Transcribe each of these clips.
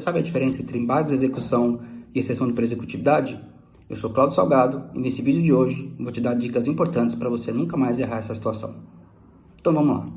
Sabe a diferença entre embargos de execução e exceção de pré-executividade? Eu sou Cláudio Salgado e nesse vídeo de hoje vou te dar dicas importantes para você nunca mais errar essa situação. Então vamos lá.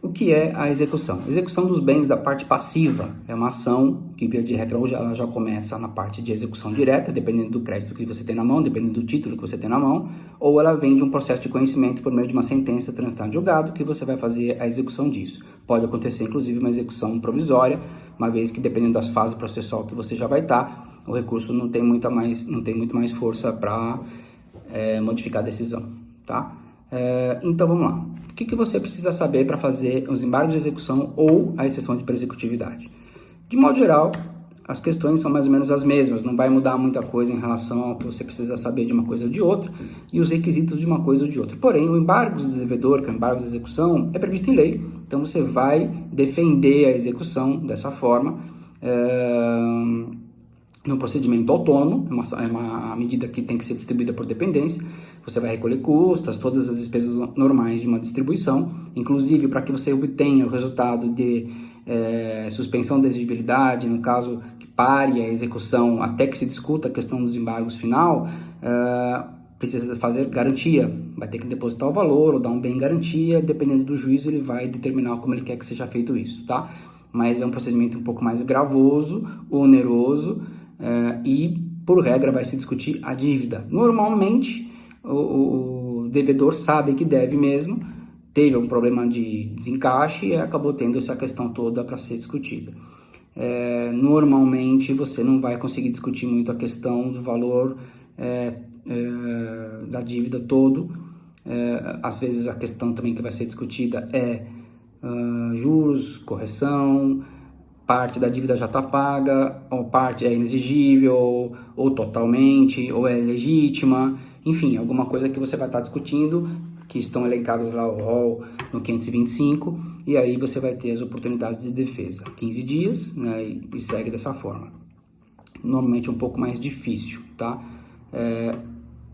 O que é a execução? Execução dos bens da parte passiva é uma ação que, via de regra, hoje ela já começa na parte de execução direta, dependendo do crédito que você tem na mão, dependendo do título que você tem na mão, ou ela vem de um processo de conhecimento por meio de uma sentença transitada em julgado que você vai fazer a execução disso. Pode acontecer, inclusive, uma execução provisória, uma vez que, dependendo das fases processual que você já vai estar, o recurso não tem muito mais força para modificar a decisão, tá? Então vamos lá. O que você precisa saber para fazer os embargos de execução ou a exceção de pré-executividade? De modo geral, as questões são mais ou menos as mesmas, não vai mudar muita coisa em relação ao que você precisa saber de uma coisa ou de outra e os requisitos de uma coisa ou de outra. Porém, o embargo do devedor, que é o embargo de execução, é previsto em lei, então você vai defender a execução dessa forma, no procedimento autônomo, é uma medida que tem que ser distribuída por dependência. Você vai recolher custas, todas as despesas normais de uma distribuição, inclusive para que você obtenha o resultado de suspensão da exigibilidade, no caso que pare a execução até que se discuta a questão dos embargos final, precisa fazer garantia, vai ter que depositar o valor ou dar um bem em garantia, dependendo do juízo ele vai determinar como ele quer que seja feito isso, tá? Mas é um procedimento um pouco mais gravoso, oneroso, e por regra vai se discutir a dívida. Normalmente o devedor sabe que deve mesmo, teve um problema de desencaixe e acabou tendo essa questão toda para ser discutida. Normalmente você não vai conseguir discutir muito a questão do valor da dívida todo. Às vezes a questão também que vai ser discutida é juros, correção, parte da dívida já está paga, ou parte é inexigível, ou totalmente, ou é legítima, enfim, alguma coisa que você vai estar discutindo, que estão elencadas lá no rol no 525, e aí você vai ter as oportunidades de defesa. 15 dias, né, e segue dessa forma. Normalmente um pouco mais difícil, tá?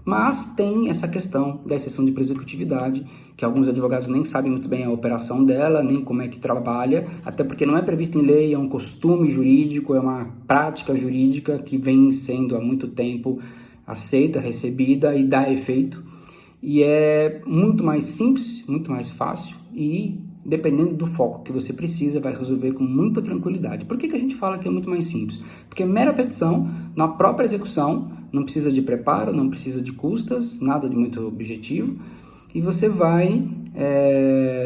Mas tem essa questão da exceção de pré-executividade, que alguns advogados nem sabem muito bem a operação dela, nem como é que trabalha, até porque não é previsto em lei, é um costume jurídico, é uma prática jurídica que vem sendo há muito tempo aceita, recebida e dá efeito. E é muito mais simples, muito mais fácil e, dependendo do foco que você precisa, vai resolver com muita tranquilidade. Por que a gente fala que é muito mais simples? Porque mera petição, na própria execução, não precisa de preparo, não precisa de custas, nada de muito objetivo, e você vai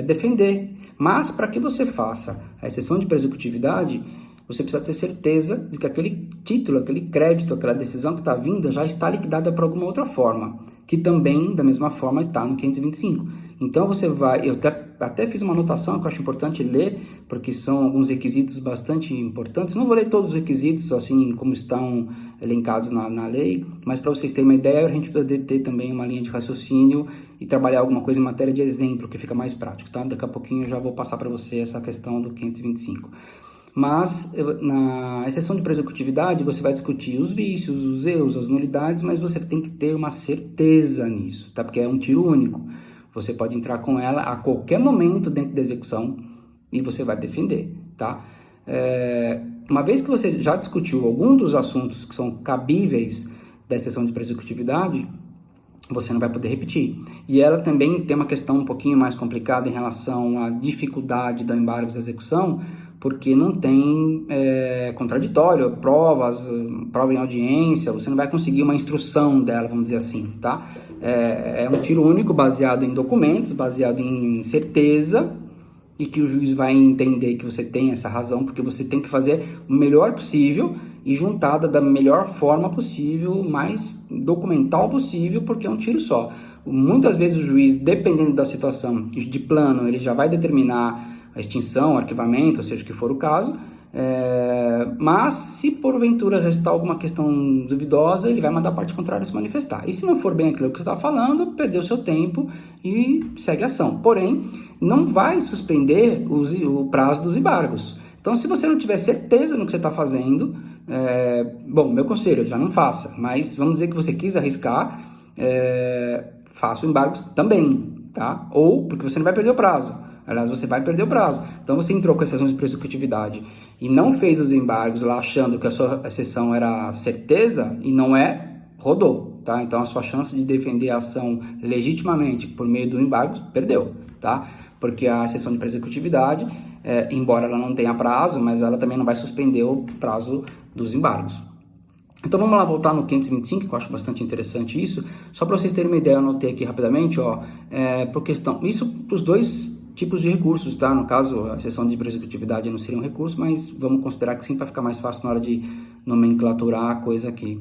defender. Mas para que você faça a exceção de pré-executividade, você precisa ter certeza de que aquele título, aquele crédito, aquela decisão que está vinda já está liquidada por alguma outra forma, que também, da mesma forma, está no 525. Então você vai, eu até fiz uma anotação que eu acho importante ler, porque são alguns requisitos bastante importantes. Não vou ler todos os requisitos, assim como estão elencados na lei, mas para vocês terem uma ideia, a gente precisa ter também uma linha de raciocínio e trabalhar alguma coisa em matéria de exemplo, que fica mais prático, tá? Daqui a pouquinho eu já vou passar para você essa questão do 525. Mas na exceção de pré-executividade você vai discutir os vícios, os erros, as nulidades, mas você tem que ter uma certeza nisso, tá? Porque é um tiro único. Você pode entrar com ela a qualquer momento dentro da execução e você vai defender, tá? Uma vez que você já discutiu algum dos assuntos que são cabíveis da exceção de pré-executividade, você não vai poder repetir. E ela também tem uma questão um pouquinho mais complicada em relação à dificuldade do embargo da execução, porque não tem contraditório, prova em audiência, você não vai conseguir uma instrução dela, vamos dizer assim, tá? É um tiro único baseado em documentos, baseado em certeza, e que o juiz vai entender que você tem essa razão, porque você tem que fazer o melhor possível e juntada da melhor forma possível, mais documental possível, porque é um tiro só. Muitas vezes o juiz, dependendo da situação de plano, ele já vai determinar a extinção, o arquivamento, ou seja, o que for o caso, mas se porventura restar alguma questão duvidosa, ele vai mandar a parte contrária se manifestar. E se não for bem aquilo que você está falando, perdeu seu tempo e segue a ação. Porém, não vai suspender o prazo dos embargos. Então, se você não tiver certeza no que você está fazendo, bom, meu conselho, já não faça. Mas vamos dizer que você quis arriscar, faça o embargo também, tá? Ou porque você não vai perder o prazo. Aliás, você vai perder o prazo. Então, você entrou com exceção de pré-executividade e não fez os embargos lá achando que a sua exceção era certeza e não é, rodou, tá? Então a sua chance de defender a ação legitimamente por meio do embargo perdeu, tá? Porque a exceção de pré-executividade, embora ela não tenha prazo, mas ela também não vai suspender o prazo dos embargos. Então vamos lá voltar no 525, que eu acho bastante interessante isso. Só para vocês terem uma ideia, eu anotei aqui rapidamente, por questão, isso para os dois tipos de recursos, tá? No caso, a exceção de executividade não seria um recurso, mas vamos considerar que sim, para ficar mais fácil na hora de nomenclaturar a coisa aqui.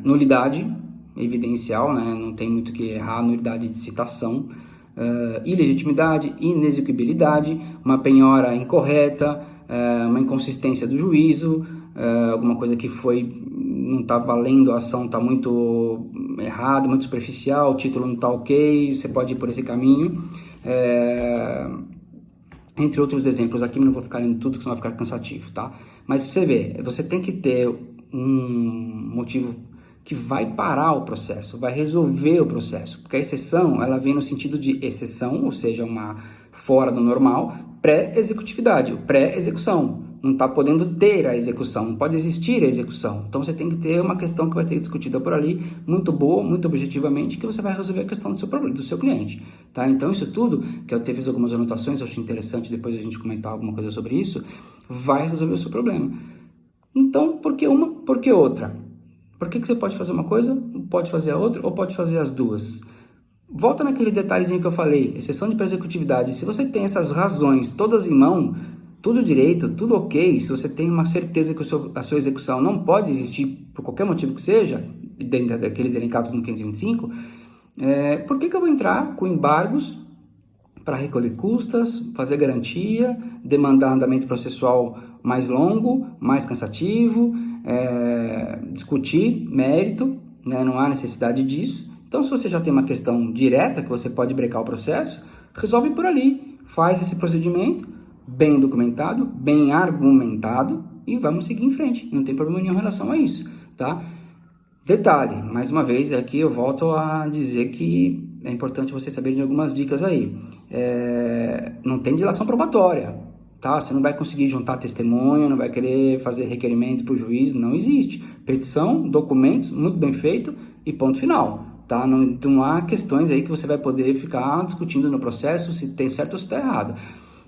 Nulidade evidencial, né? Não tem muito o que errar, nulidade de citação. Ilegitimidade, inexequibilidade, uma penhora incorreta, uma inconsistência do juízo, alguma coisa que não está valendo, a ação está muito errada, muito superficial, o título não está ok, você pode ir por esse caminho. Entre outros exemplos aqui, não vou ficar lendo tudo, que senão vai ficar cansativo, tá? Mas você vê, você tem que ter um motivo que vai parar o processo, vai resolver o processo, porque a exceção, ela vem no sentido de exceção, ou seja, uma fora do normal, pré-executividade, pré-execução, não está podendo ter a execução, não pode existir a execução, então você tem que ter uma questão que vai ser discutida por ali, muito boa, muito objetivamente, que você vai resolver a questão do seu cliente, tá? Então isso tudo, que eu fiz algumas anotações, eu achei interessante depois a gente comentar alguma coisa sobre isso, vai resolver o seu problema. Então, por que uma, por que outra? Por que você pode fazer uma coisa, pode fazer a outra, ou pode fazer as duas? Volta naquele detalhezinho que eu falei, exceção de pré-executividade. Se você tem essas razões todas em mão, tudo direito, tudo ok, se você tem uma certeza que a sua execução não pode existir por qualquer motivo que seja, dentro daqueles elencados no 525, por que eu vou entrar com embargos para recolher custas, fazer garantia, demandar andamento processual mais longo, mais cansativo, discutir mérito, né? Não há necessidade disso. Então, se você já tem uma questão direta que você pode brecar o processo, resolve por ali, faz esse procedimento bem documentado, bem argumentado e vamos seguir em frente. Não tem problema nenhum em relação a isso, tá? Detalhe, mais uma vez, aqui eu volto a dizer que é importante você saber de algumas dicas aí. Não tem dilação probatória, tá? Você não vai conseguir juntar testemunha, não vai querer fazer requerimento para o juiz, não existe. Petição, documentos, muito bem feito e ponto final, tá? Não há questões aí que você vai poder ficar discutindo no processo se tem certo ou se está errado.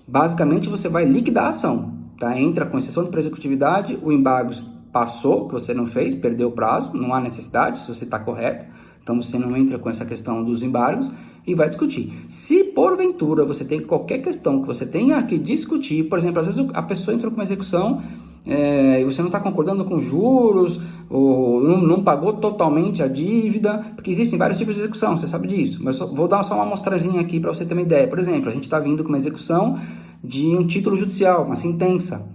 Basicamente, você vai liquidar a ação, tá? Entra com exceção de pré-executividade, o embargo passou, que você não fez, perdeu o prazo, não há necessidade, se você está correto. Então, você não entra com essa questão dos embargos e vai discutir. Se, porventura, você tem qualquer questão que você tenha que discutir, por exemplo, às vezes a pessoa entrou com uma execução e você não está concordando com juros, ou não pagou totalmente a dívida, porque existem vários tipos de execução, você sabe disso. Mas vou dar só uma amostrazinha aqui para você ter uma ideia. Por exemplo, a gente está vindo com uma execução de um título judicial, uma sentença.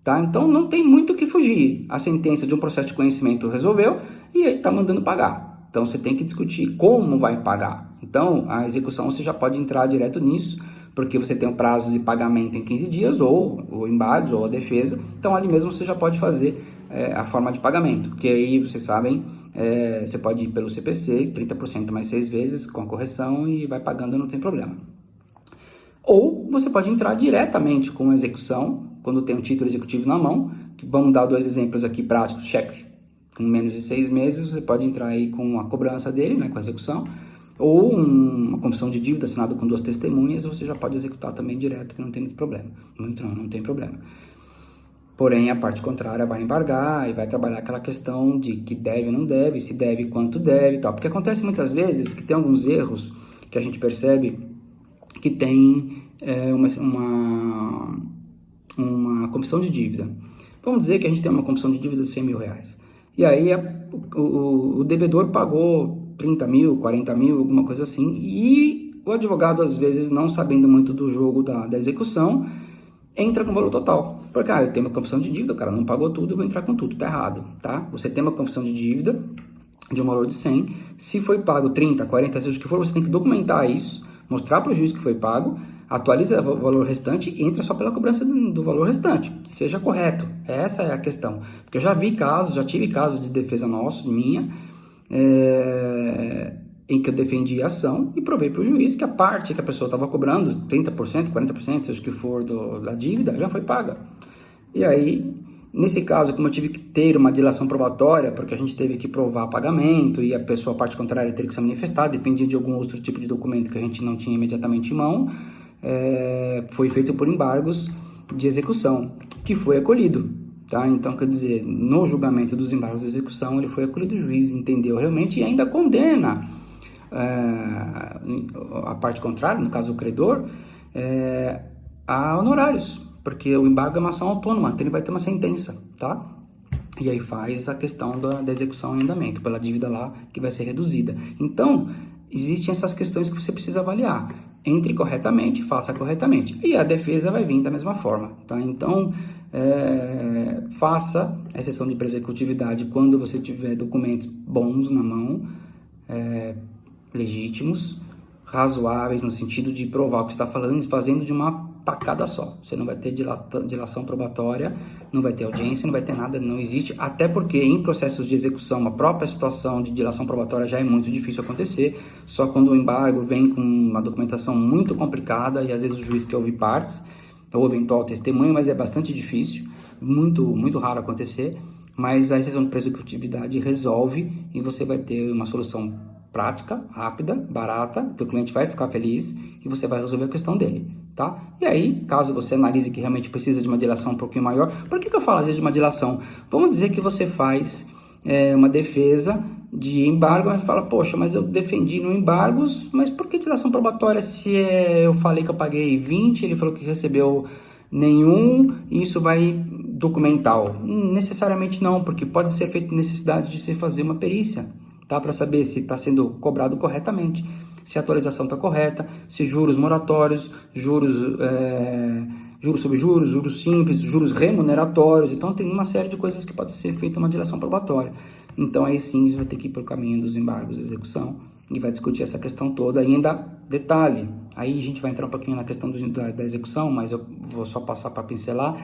Tá? Então, não tem muito o que fugir. A sentença de um processo de conhecimento resolveu e aí está mandando pagar. Então, você tem que discutir como vai pagar. Então, a execução você já pode entrar direto nisso, porque você tem um prazo de pagamento em 15 dias, ou o embargo, ou a defesa. Então, ali mesmo você já pode fazer a forma de pagamento, que aí, vocês sabem, você pode ir pelo CPC, 30% mais 6 vezes, com a correção, e vai pagando, não tem problema. Ou você pode entrar diretamente com a execução, quando tem um título executivo na mão. Vamos dar 2 exemplos aqui práticos, cheque com menos de 6 meses, você pode entrar aí com a cobrança dele, né, com a execução, ou uma confissão de dívida assinada com 2 testemunhas, você já pode executar também direto, que não tem muito problema. Não tem problema. Porém, a parte contrária vai embargar e vai trabalhar aquela questão de que deve ou não deve, se deve, quanto deve e tal. Porque acontece muitas vezes que tem alguns erros que a gente percebe que tem uma confissão de dívida. Vamos dizer que a gente tem uma confissão de dívida de 100 mil reais. E aí o devedor pagou 30 mil, 40 mil, alguma coisa assim, e o advogado, às vezes, não sabendo muito do jogo da execução, entra com o valor total. Porque, eu tenho uma confissão de dívida, o cara não pagou tudo, eu vou entrar com tudo, tá errado, tá? Você tem uma confissão de dívida de um valor de 100, se foi pago 30, 40, seja o que for, você tem que documentar isso, mostrar para o juiz que foi pago, atualiza o valor restante e entra só pela cobrança do valor restante. Seja correto. Essa é a questão. Porque eu já tive casos de defesa minha, em que eu defendi a ação e provei para o juiz que a parte que a pessoa estava cobrando, 30%, 40%, seja o que for da dívida, já foi paga. E aí, nesse caso, como eu tive que ter uma dilação probatória, porque a gente teve que provar pagamento e a pessoa, a parte contrária, teria que se manifestar, dependia de algum outro tipo de documento que a gente não tinha imediatamente em mão, foi feito por embargos de execução, que foi acolhido. Tá? Então, quer dizer, no julgamento dos embargos de execução, ele foi acolhido, o juiz entendeu realmente e ainda condena a parte contrária, no caso o credor, a honorários, porque o embargo é uma ação autônoma, então ele vai ter uma sentença, tá? E aí faz a questão da execução em andamento, pela dívida lá que vai ser reduzida. Então, existem essas questões que você precisa avaliar. Entre corretamente, faça corretamente. E a defesa vai vir da mesma forma, tá? Então, faça a exceção de pré-executividade quando você tiver documentos bons na mão, legítimos, razoáveis, no sentido de provar o que está falando, fazendo de uma tacada só. Você não vai ter dilação probatória, não vai ter audiência, não vai ter nada, não existe, até porque em processos de execução, a própria situação de dilação probatória já é muito difícil acontecer, só quando o embargo vem com uma documentação muito complicada e às vezes o juiz quer ouvir partes, ou eventual testemunho, mas é bastante difícil, muito raro acontecer, mas a exceção de pré-executividade resolve e você vai ter uma solução prática, rápida, barata, teu cliente vai ficar feliz e você vai resolver a questão dele, tá? E aí, caso você analise que realmente precisa de uma dilação um pouquinho maior, por que eu falo às vezes de uma dilação? Vamos dizer que você faz uma defesa de embargo, mas fala, poxa, mas eu defendi no embargos, mas por que dilação probatória se eu falei que eu paguei 20, ele falou que recebeu nenhum, e isso vai documental? Necessariamente não, porque pode ser feita necessidade de você fazer uma perícia, tá? Para saber se está sendo cobrado corretamente, se a atualização está correta, se juros moratórios, juros sobre juros, juros simples, juros remuneratórios. Então tem uma série de coisas que pode ser feita uma dilação probatória. Então aí sim você vai ter que ir para o caminho dos embargos de execução e vai discutir essa questão toda. Ainda detalhe, aí a gente vai entrar um pouquinho na questão da execução, mas eu vou só passar para pincelar.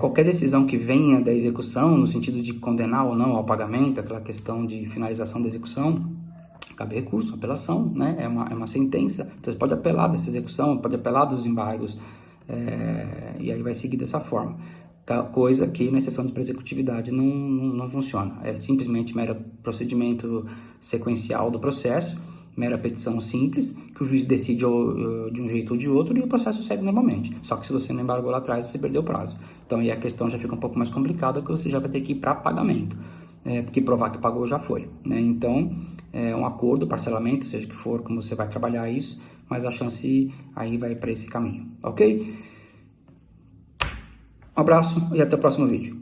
Qualquer decisão que venha da execução, no sentido de condenar ou não ao pagamento, aquela questão de finalização da execução, cabe recurso, apelação, né? É uma sentença, então você pode apelar dessa execução, pode apelar dos embargos, e aí vai seguir dessa forma. Coisa que na exceção de pré-executividade não funciona, é simplesmente mero procedimento sequencial do processo, mera petição simples, que o juiz decide de um jeito ou de outro e o processo segue normalmente. Só que se você não embargou lá atrás, você perdeu o prazo. Então aí a questão já fica um pouco mais complicada, que você já vai ter que ir para pagamento, porque provar que pagou já foi, né? Então, um acordo, parcelamento, seja que for, como você vai trabalhar isso, mas a chance aí vai para esse caminho, ok? Um abraço e até o próximo vídeo.